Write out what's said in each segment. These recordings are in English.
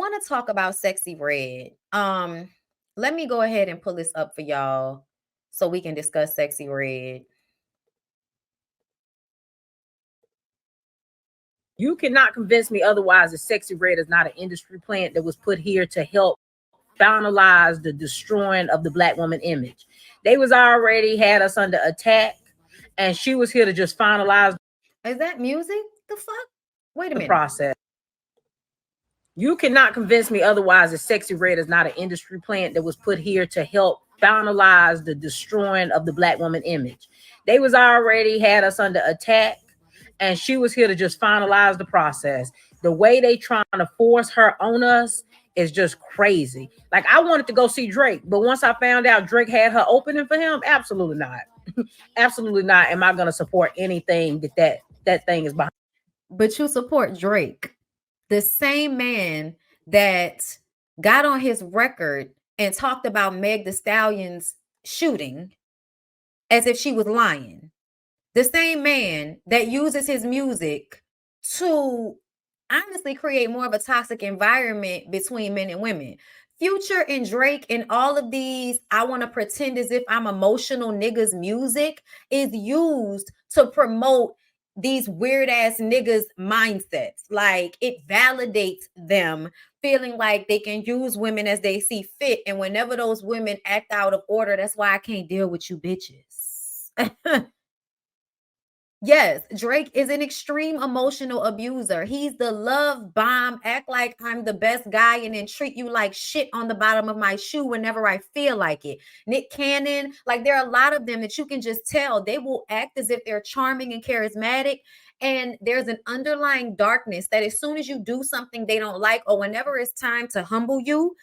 want to talk about Sexyy Red. Let me go ahead and pull this up for y'all so we can discuss Sexyy Red. You cannot convince me otherwise that Sexyy Red is not an industry plant that was put here to help finalize the destroying of the Black woman image. They was already had us under attack, and she was here to just finalize. Is that music? The fuck? Wait a minute. Process. You cannot convince me otherwise that Sexyy Red is not an industry plant that was put here to help finalize the destroying of the Black woman image. They was already had us under attack, and she was here to just finalize the process. The way they trying to force her on us is just crazy. Like, I wanted to go see Drake, but once I found out Drake had her opening for him, absolutely not. Absolutely not. Am I going to support anything that thing is behind? But you support Drake, the same man that got on his record and talked about Meg Thee Stallion's shooting as if she was lying. The same man that uses his music to honestly create more of a toxic environment between men and women. Future and Drake and all of these, I want to pretend as if I'm emotional niggas music is used to promote these weird ass niggas mindsets. Like, it validates them feeling like they can use women as they see fit. And whenever those women act out of order, that's why I can't deal with you bitches. Yes, Drake is an extreme emotional abuser. He's the love bomb, act like I'm the best guy and then treat you like shit on the bottom of my shoe whenever I feel like it. Nick Cannon, like, there are a lot of them that you can just tell. They will act as if they're charming and charismatic. And there's an underlying darkness that as soon as you do something they don't like, or whenever it's time to humble you,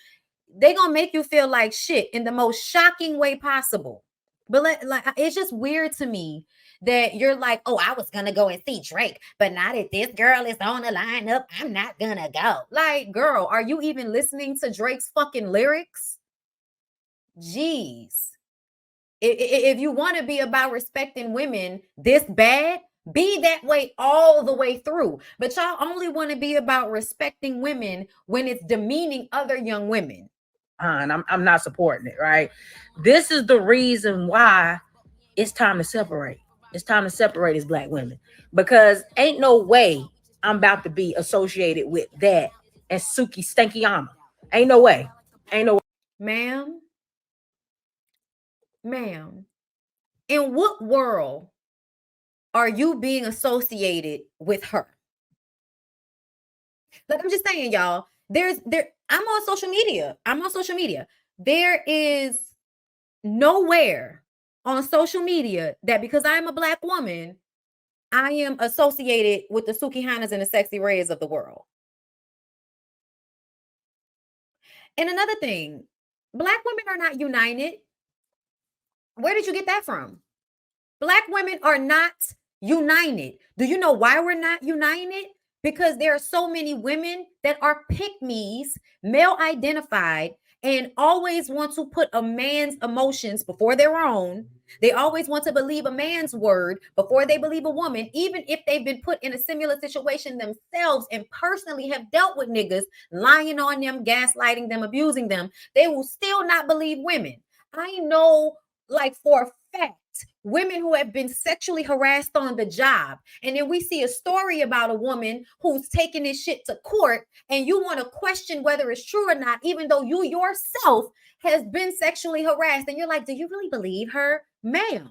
they're going to make you feel like shit in the most shocking way possible. But like, it's just weird to me that you're like, oh, I was gonna go and see Drake, but now that this girl is on the lineup, I'm not gonna go. Like, girl, are you even listening to Drake's fucking lyrics? Jeez. If you want to be about respecting women this bad, be that way all the way through. But y'all only want to be about respecting women when it's demeaning other young women. And I'm not supporting it, right? This is the reason why it's time to separate. It's time to separate as Black women, because ain't no way I'm about to be associated with that and Suki Stankiyama. Ain't no way. Ain't no way. Ma'am, in what world are you being associated with her? Like, I'm just saying, y'all, I'm on social media. There is nowhere on social media that because I'm a Black woman, I am associated with the Suki Hanas and the Sexyy Reds of the world. And another thing, Black women are not united. Where did you get that from? Black women are not united. Do you know why we're not united? Because there are so many women that are pick-me's, male identified, and always want to put a man's emotions before their own. They always want to believe a man's word before they believe a woman, even if they've been put in a similar situation themselves and personally have dealt with niggas lying on them, gaslighting them, abusing them. They will still not believe women. I know, like, for a fact, women who have been sexually harassed on the job, and then we see a story about a woman who's taking this shit to court, and you want to question whether it's true or not, even though you yourself has been sexually harassed, and you're like, do you really believe her? Ma'am,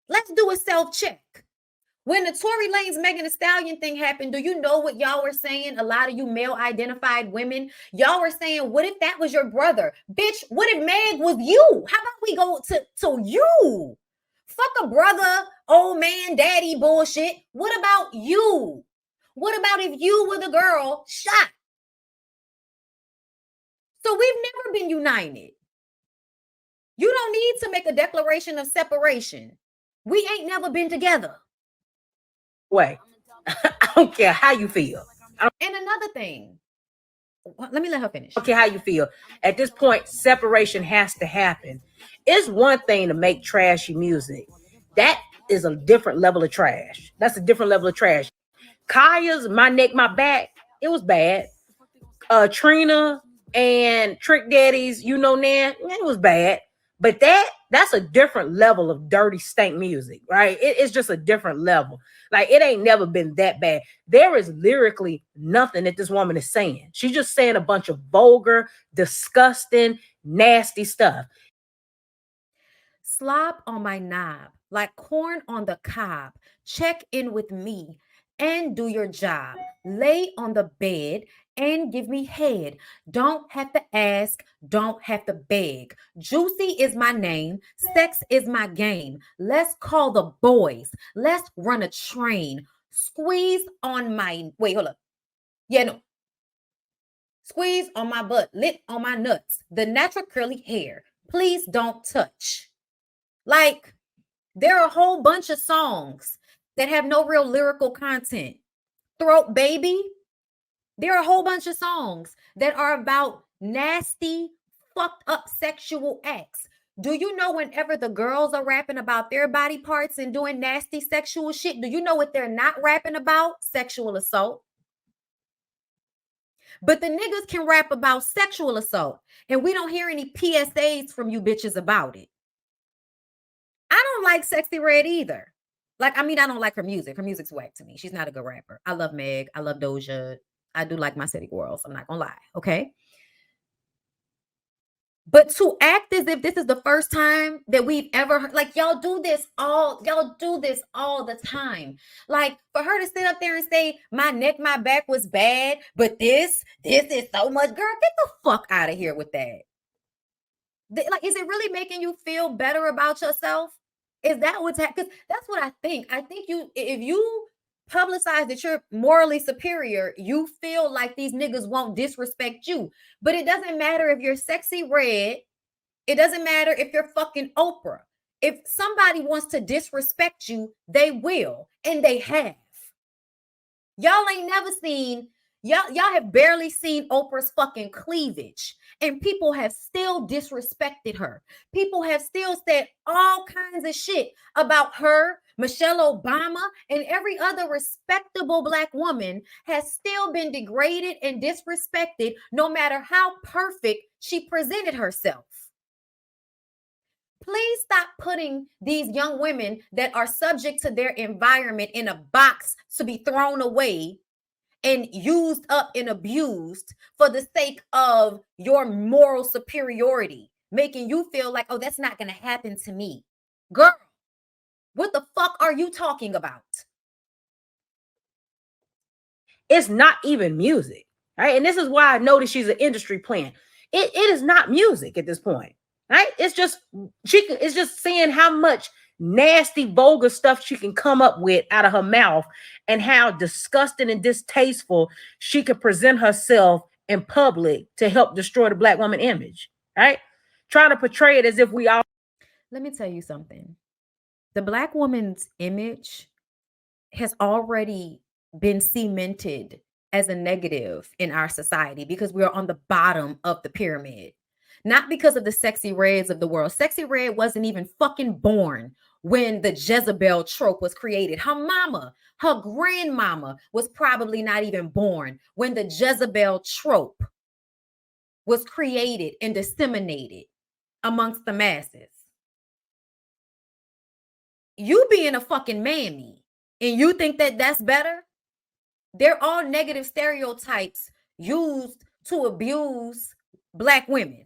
let's do a self-check. When the Tory Lanez Megan Thee Stallion thing happened, do you know what y'all were saying? A lot of you male-identified women, y'all were saying, what if that was your brother? Bitch, what if Meg was you? How about we go to you? Fuck a brother, old man, daddy bullshit. What about you? What about if you were the girl shot? So we've never been united. You don't need to make a declaration of separation. We ain't never been together. Way. I don't care how you feel. And another thing, let me let her finish. Okay, how you feel. At this point, separation has to happen. It's one thing to make trashy music. That is a different level of trash. That's a different level of trash. Kaya's My Neck, My Back, it was bad. Trina and Trick Daddy's, you know, Nan, it was bad. But that's a different level of dirty stank music, right? It's just a different level. Like, it ain't never been that bad. There is lyrically nothing that this woman is saying. She's just saying a bunch of vulgar, disgusting, nasty stuff. Slop on my knob, like corn on the cob. Check in with me and do your job. Lay on the bed and give me head. Don't have to ask, don't have to beg. Juicy is my name, sex is my game. Let's call the boys, let's run a train. Squeeze on my, wait, hold up. Yeah, no. Squeeze on my butt, lit on my nuts. The natural curly hair, please don't touch. Like, there are a whole bunch of songs that have no real lyrical content. Throat Baby, there are a whole bunch of songs that are about nasty, fucked up sexual acts. Do you know whenever the girls are rapping about their body parts and doing nasty sexual shit, do you know what they're not rapping about? Sexual assault. But the niggas can rap about sexual assault, and we don't hear any PSAs from you bitches about it. I don't like Sexyy Red either. Like, I mean, I don't like her music. Her music's whack to me. She's not a good rapper. I love Meg. I love Doja. I do like my city girls. I'm not gonna lie. Okay. But to act as if this is the first time that we've ever heard, like, y'all do this all the time. Like, for her to sit up there and say, my neck, my back was bad, but this is so much, girl, get the fuck out of here with that. Like, is it really making you feel better about yourself? Is that what's happening? Because that's what I think. I think if you publicize that you're morally superior, you feel like these niggas won't disrespect you. But it doesn't matter if you're Sexyy Red. It doesn't matter if you're fucking Oprah. If somebody wants to disrespect you, they will. And they have. Y'all ain't never seen, y'all have barely seen Oprah's fucking cleavage. And people have still disrespected her. People have still said all kinds of shit about her. Michelle Obama and every other respectable Black woman has still been degraded and disrespected, no matter how perfect she presented herself. Please stop putting these young women that are subject to their environment in a box to be thrown away and used up and abused for the sake of your moral superiority, making you feel like, oh, that's not going to happen to me. Girl, what the fuck are you talking about? It's not even music, right? And this is why I noticed she's an industry plant. It is not music at this point, right? It's just seeing how much nasty, vulgar stuff she can come up with out of her mouth and how disgusting and distasteful she could present herself in public to help destroy the Black woman image, right? Trying to portray it as if we all. Let me tell you something. The Black woman's image has already been cemented as a negative in our society because we are on the bottom of the pyramid. Not because of the Sexyy Reds of the world. Sexyy Red wasn't even fucking born when the Jezebel trope was created. Her mama, her grandmama was probably not even born when the Jezebel trope was created and disseminated amongst the masses. You being a fucking mammy and you think that that's better? They're all negative stereotypes used to abuse Black women.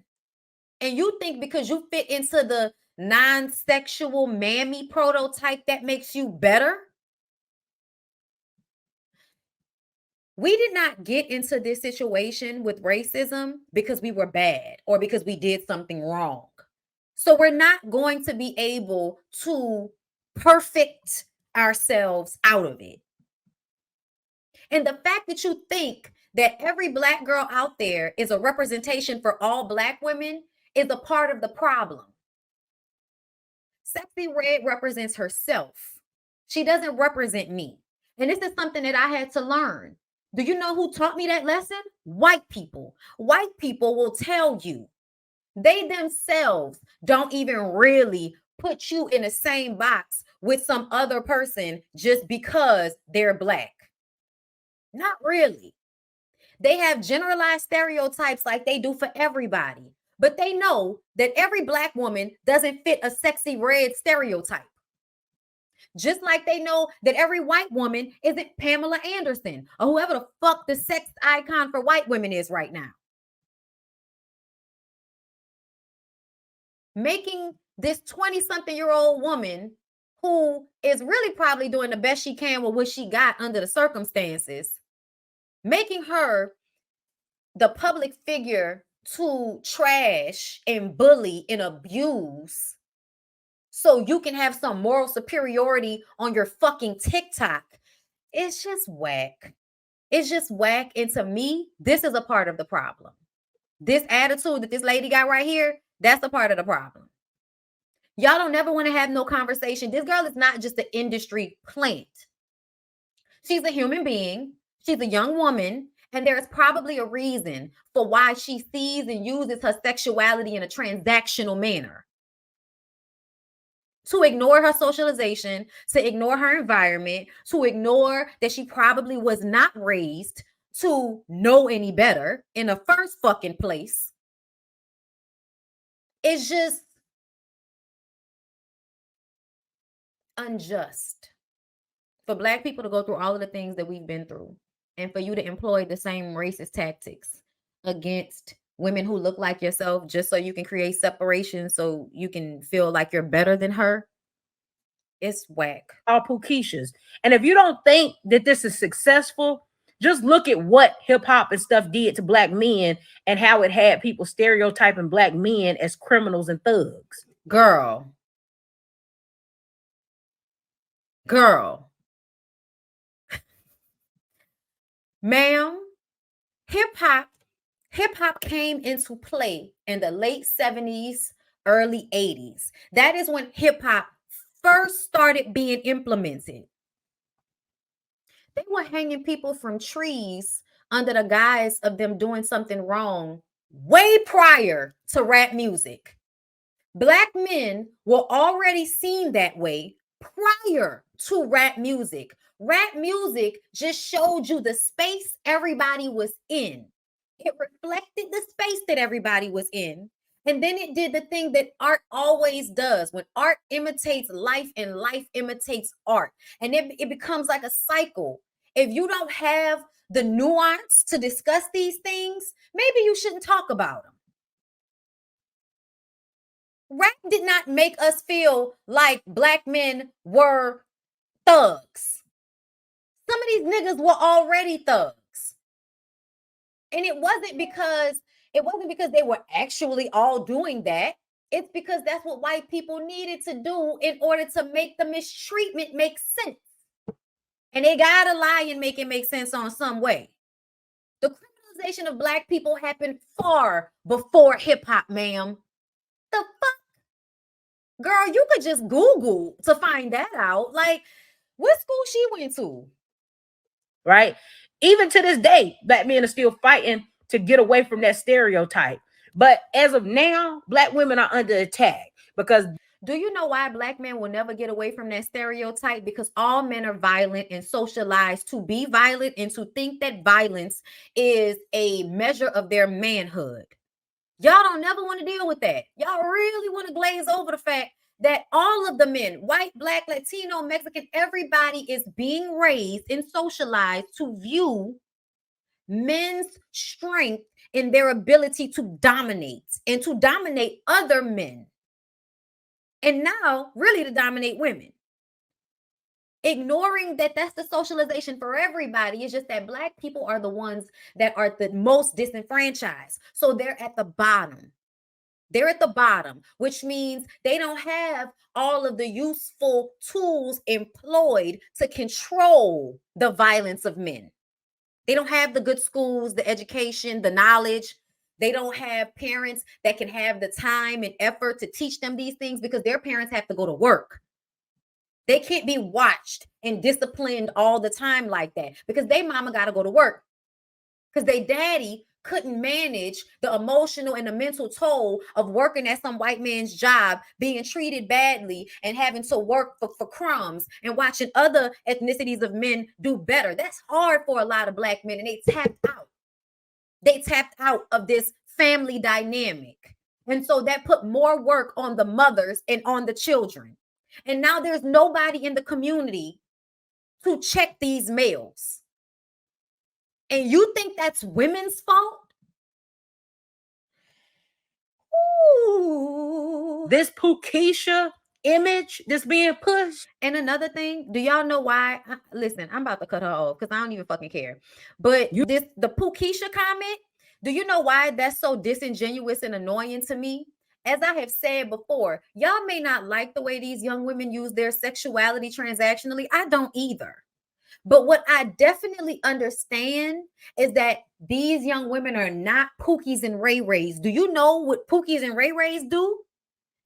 And you think because you fit into the non-sexual mammy prototype that makes you better? We did not get into this situation with racism because we were bad or because we did something wrong. So we're not going to be able to perfect ourselves out of it. And the fact that you think that every Black girl out there is a representation for all Black women is a part of the problem. Sexyy Red represents herself. She doesn't represent me. And this is something that I had to learn. Do you know who taught me that lesson? White people. White people will tell you. They themselves don't even really put you in the same box with some other person just because they're Black. Not really. They have generalized stereotypes like they do for everybody. But they know that every Black woman doesn't fit a Sexyy Red stereotype. Just like they know that every white woman isn't Pamela Anderson or whoever the fuck the sex icon for white women is right now. Making this 20-something-year-old woman who is really probably doing the best she can with what she got under the circumstances, making her the public figure to trash and bully and abuse so you can have some moral superiority on your fucking TikTok. It's just whack. It's just whack. And to me, this is a part of the problem. This attitude that this lady got right here, that's a part of the problem. Y'all don't never want to have no conversation. This girl is not just an industry plant. She's a human being. She's a young woman. And there's probably a reason for why she sees and uses her sexuality in a transactional manner. To ignore her socialization, to ignore her environment, to ignore that she probably was not raised to know any better in the first fucking place. It's just unjust for Black people to go through all of the things that we've been through and for you to employ the same racist tactics against women who look like yourself just so you can create separation so you can feel like you're better than her. It's whack. All Pookeishas. And if you don't think that this is successful, just look at what hip hop and stuff did to Black men and how it had people stereotyping Black men as criminals and thugs. Girl. Ma'am, hip hop came into play in the late 70s, early 80s. That is when hip hop first started being implemented. They were hanging people from trees under the guise of them doing something wrong way prior to rap music. Black men were already seen that way prior to rap music. Rap music just showed you the space everybody was in. It reflected the space that everybody was in. And then it did the thing that art always does. When art imitates life and life imitates art. And it becomes like a cycle. If you don't have the nuance to discuss these things, maybe you shouldn't talk about them. Rap did not make us feel like Black men were thugs. Some of these niggas were already thugs. And it wasn't because they were actually all doing that. It's because that's what white people needed to do in order to make the mistreatment make sense. And they gotta lie and make it make sense on some way. The criminalization of Black people happened far before hip hop, ma'am. The fuck? Girl, you could just Google to find that out. Like, what school she went to? Right? Even to this day, Black men are still fighting to get away from that stereotype. But as of now, Black women are under attack because do you know why Black men will never get away from that stereotype? Because all men are violent and socialized to be violent and to think that violence is a measure of their manhood. Y'all don't never want to deal with that. Y'all really want to glaze over the fact that all of the men, white, Black, Latino, Mexican, everybody is being raised and socialized to view men's strength in their ability to dominate and to dominate other men. And now really to dominate women. Ignoring that that's the socialization for everybody. It's just that Black people are the ones that are the most disenfranchised. So they're at the bottom. They're at the bottom, which means they don't have all of the useful tools employed to control the violence of men. They don't have the good schools, the education, the knowledge. They don't have parents that can have the time and effort to teach them these things because their parents have to go to work. They can't be watched and disciplined all the time like that because they mama got to go to work because they daddy couldn't manage the emotional and the mental toll of working at some white man's job, being treated badly and having to work for crumbs and watching other ethnicities of men do better. That's hard for a lot of Black men and they tapped out. They tapped out of this family dynamic. And so that put more work on the mothers and on the children. And now there's nobody in the community to check these males. And you think that's women's fault? Ooh. This Pukisha image that's being pushed. And another thing, do y'all know why? Listen, I'm about to cut her off because I don't even fucking care. But the Pukisha comment, do you know why that's so disingenuous and annoying to me? As I have said before, y'all may not like the way these young women use their sexuality transactionally. I don't either. But what I definitely understand is that these young women are not Pookies and Ray Rays. Do you know what Pookies and Ray Rays do?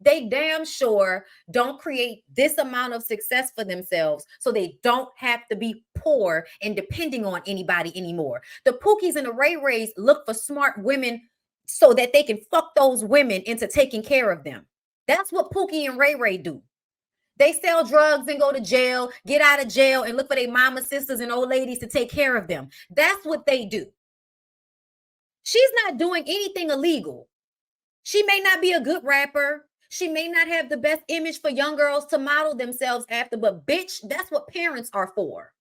They damn sure don't create this amount of success for themselves so they don't have to be poor and depending on anybody anymore. The Pookies and the Ray Rays look for smart women so that they can fuck those women into taking care of them. That's what Pookie and Ray Ray do. They sell drugs and go to jail, get out of jail, and look for their mama, sisters, and old ladies to take care of them. That's what they do. She's not doing anything illegal. She may not be a good rapper. She may not have the best image for young girls to model themselves after, but bitch, that's what parents are for.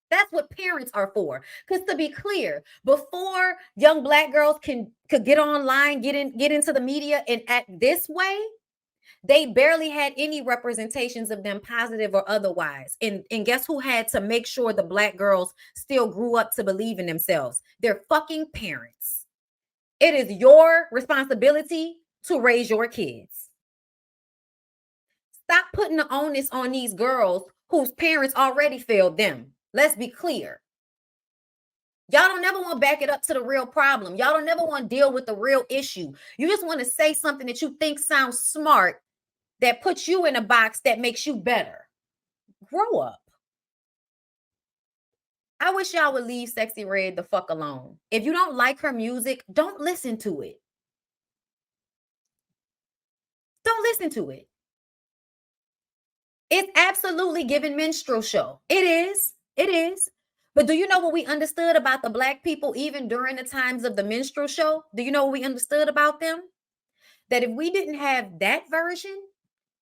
That's what parents are for. Because to be clear, before young Black girls could get online, get into the media and act this way, they barely had any representations of them, positive or otherwise. And guess who had to make sure the Black girls still grew up to believe in themselves? Their fucking parents. It is your responsibility to raise your kids. Stop putting the onus on these girls whose parents already failed them. Let's be clear. Y'all don't never want to back it up to the real problem. Y'all don't never want to deal with the real issue. You just want to say something that you think sounds smart that puts you in a box that makes you better. Grow up. I wish y'all would leave Sexyy Red the fuck alone. If you don't like her music, don't listen to it. Don't listen to it. It's absolutely giving minstrel show. It is. It is. But do you know what we understood about the Black people even during the times of the minstrel show? Do you know what we understood about them? That if we didn't have that version,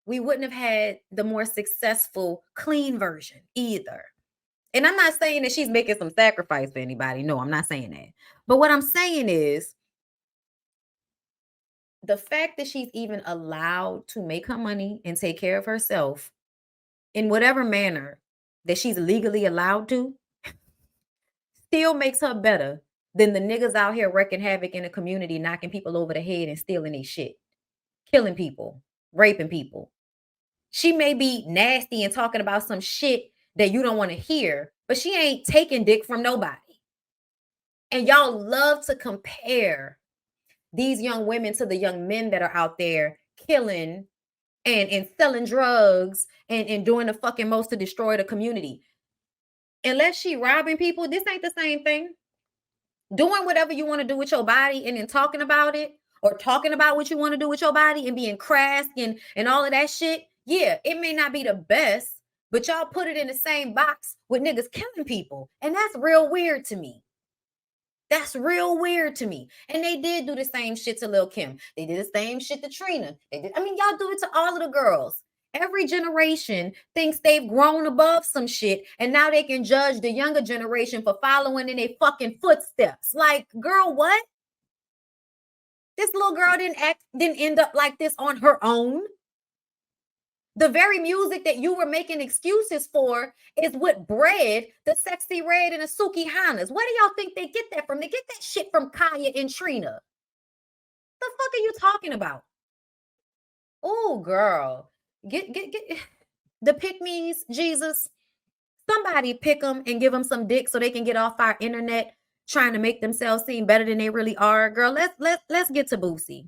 we wouldn't have had the more successful, clean version either. And I'm not saying that she's making some sacrifice for anybody. No, I'm not saying that. But what I'm saying is the fact that she's even allowed to make her money and take care of herself in whatever manner that she's legally allowed to still makes her better than the niggas out here wreaking havoc in the community, knocking people over the head and stealing their shit, killing people, raping people. She may be nasty and talking about some shit that you don't want to hear, but she ain't taking dick from nobody. And y'all love to compare these young women to the young men that are out there killing and selling drugs and doing the fucking most to destroy the community. Unless she robbing people, this ain't the same thing. Doing whatever you want to do with your body and then talking about it, or talking about what you want to do with your body and being crass and all of that shit. Yeah, it may not be the best, but y'all put it in the same box with niggas killing people. And that's real weird to me. That's real weird to me. And they did do the same shit to Lil' Kim. They did the same shit to Trina. They did. I mean, y'all do it to all of the girls. Every generation thinks they've grown above some shit, and now they can judge the younger generation for following in their fucking footsteps. Like, girl, what? This little girl didn't end up like this on her own. The very music that you were making excuses for is what bred the Sexyy Red and the Suki Hanas. Where do y'all think they get that from? They get that shit from Kaya and Trina. The fuck are you talking about? Oh, girl. Get the pick-me's, Jesus. Somebody pick them and give them some dick so they can get off our internet trying to make themselves seem better than they really are. Girl, let's get to Boosie.